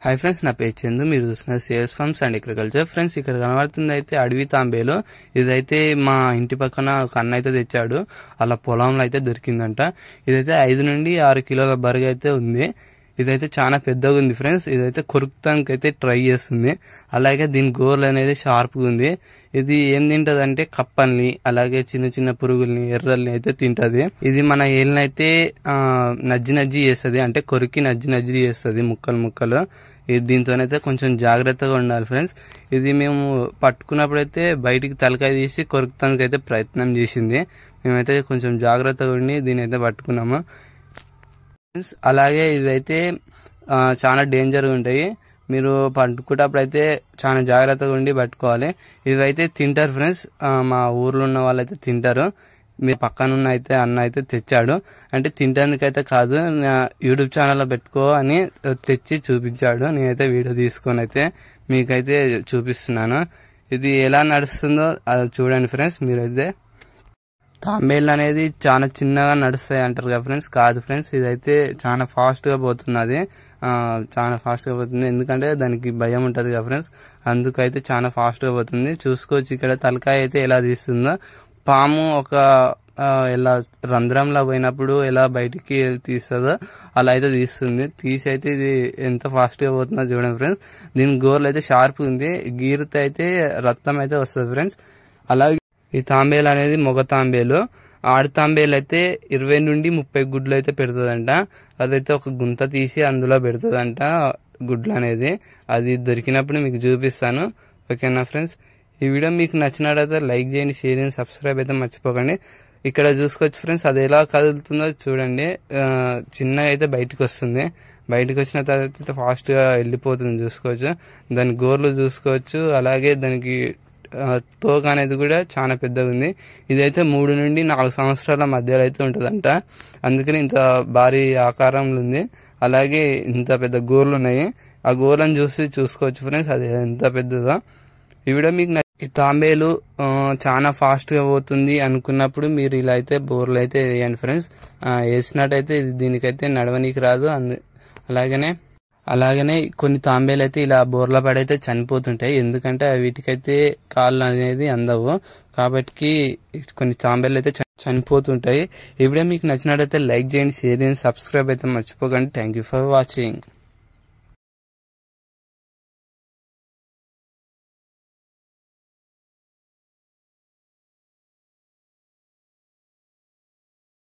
Hi friends, నా పేరు చందు. మీరు చూస్తున్నారు sales farms and agriculture. Friends, ఇక్కడ కనబడుతుంది అయితే అడవి తాంబేలు. ఇదైతే మా ఇంటి పక్కన ఒక అన్న అయితే తెచ్చాడు. అలా పొలంలో అయితే దొరికిందంట. ఇదైతే 5 నుండి 6 కిలోల బరుగు అయితే ఉంది. ఇదైతే చాలా పెద్దగా ఉంది ఫ్రెండ్స్. ఇదైతే కొరుకుతానికి అయితే ట్రై చేస్తుంది. అలాగే దీని గోర్లు అనేది షార్ప్గా ఉంది. ఇది ఏం తింటది అంటే కప్పల్ని, అలాగే చిన్న చిన్న పురుగుల్ని, ఎర్రల్ని అయితే తింటది. ఇది మన ఏళ్ళని అయితే నజ్జి చేస్తుంది, అంటే కొరికి నజ్జి చేస్తుంది ముక్కలు ముక్కలు. దీంతోనైతే కొంచెం జాగ్రత్తగా ఉండాలి ఫ్రెండ్స్. ఇది మేము పట్టుకున్నప్పుడైతే బయటికి తలకాయ తీసి కొరుకుతానికి అయితే ప్రయత్నం చేసింది. మేమైతే కొంచెం జాగ్రత్తగా ఉండి దీని అయితే పట్టుకున్నాము ఫ్రెండ్స్. అలాగే ఇదైతే చాలా డేంజర్గా ఉంటాయి. మీరు పట్టుకున్నప్పుడు అయితే చాలా జాగ్రత్తగా ఉండి పట్టుకోవాలి. ఇవైతే తింటారు ఫ్రెండ్స్. మా ఊర్లో ఉన్న వాళ్ళైతే తింటారు. మీ పక్కనున్న అయితే అన్న అయితే తెచ్చాడు. అంటే తింటేందుకైతే కాదు, నా యూట్యూబ్ ఛానల్లో పెట్టుకో అని తెచ్చి చూపించాడు. నేనైతే వీడియో తీసుకొని అయితే మీకైతే చూపిస్తున్నాను. ఇది ఎలా నడుస్తుందో అది చూడండి ఫ్రెండ్స్. మీరైతే తాంబేలు అనేది చాలా చిన్నగా నడుస్తాయి అంటారు కదా ఫ్రెండ్స్. కాదు ఫ్రెండ్స్, ఇదైతే చాలా ఫాస్ట్గా పోతున్నది. చాలా ఫాస్ట్గా పోతుంది, ఎందుకంటే దానికి భయం ఉంటుంది కదా ఫ్రెండ్స్. అందుకైతే చాలా ఫాస్ట్గా పోతుంది. చూసుకోవచ్చు ఇక్కడ తలకాయ అయితే ఎలా తీస్తుందో. పాము ఒక ఎలా రంధ్రంలో పోయినప్పుడు ఎలా బయటికి తీస్తుందో అలా అయితే తీస్తుంది. తీసి అయితే ఇది ఎంత ఫాస్ట్గా పోతుందో చూడండి ఫ్రెండ్స్. దీని గోర్లు అయితే షార్ప్ ఉంది. గీరితే అయితే రక్తం అయితే వస్తుంది ఫ్రెండ్స్. అలాగే ఈ తాంబేలు అనేది మగ తాంబేలు. ఆడి తాంబేలు అయితే 20 నుండి 30 గుడ్లు అయితే పెడుతుందంట. అదైతే ఒక గుంత తీసి అందులో పెడుతుందంట గుడ్లు అనేది. అది దొరికినప్పుడు మీకు చూపిస్తాను. ఓకేనా ఫ్రెండ్స్? ఈ వీడియో మీకు నచ్చినట్లయితే లైక్ చేయండి, షేర్ చేయండి, సబ్స్క్రైబ్ అయితే మర్చిపోకండి. ఇక్కడ చూసుకోవచ్చు ఫ్రెండ్స్, అది ఎలా కదులుతుందో చూడండి. చిన్నగా అయితే బయటకు వస్తుంది. బయటకు వచ్చిన తర్వాత ఫాస్ట్ గా వెళ్ళిపోతుంది. చూసుకోవచ్చు, దాని గోర్లు చూసుకోవచ్చు. అలాగే దానికి తోక అనేది కూడా చాలా పెద్దగా ఉంది. ఇదైతే 3 నుండి 4 సంవత్సరాల మధ్యలో అయితే ఉంటుందంట. అందుకని ఇంత భారీ ఆకారంలో ఉంది. అలాగే ఇంత పెద్ద గోర్లు ఉన్నాయి. ఆ గోర్లను చూసుకోవచ్చు ఫ్రెండ్స్, అది ఎంత పెద్దదో. ఈ వీడియో మీకు ఈ తాంబేలు చాలా ఫాస్ట్ గా పోతుంది అనుకున్నప్పుడు మీరు ఇలా అయితే బోర్లు అయితే వేయండి ఫ్రెండ్స్. వేసినట్టయితే దీనికైతే నడవనీకి రాదు. అలాగనే కొన్ని తాంబేలు అయితే ఇలా బోర్ల పడైతే చనిపోతుంటాయి. ఎందుకంటే వీటికైతే కాళ్ళు అనేది అందవు, కాబట్టి కొన్ని తాంబేలు అయితే చనిపోతుంటాయి. ఈ వీడియో మీకు నచ్చినట్టయితే లైక్ చేయండి, షేర్ చేయండి, సబ్స్క్రైబ్ అయితే మర్చిపోకండి. Thank you for watching.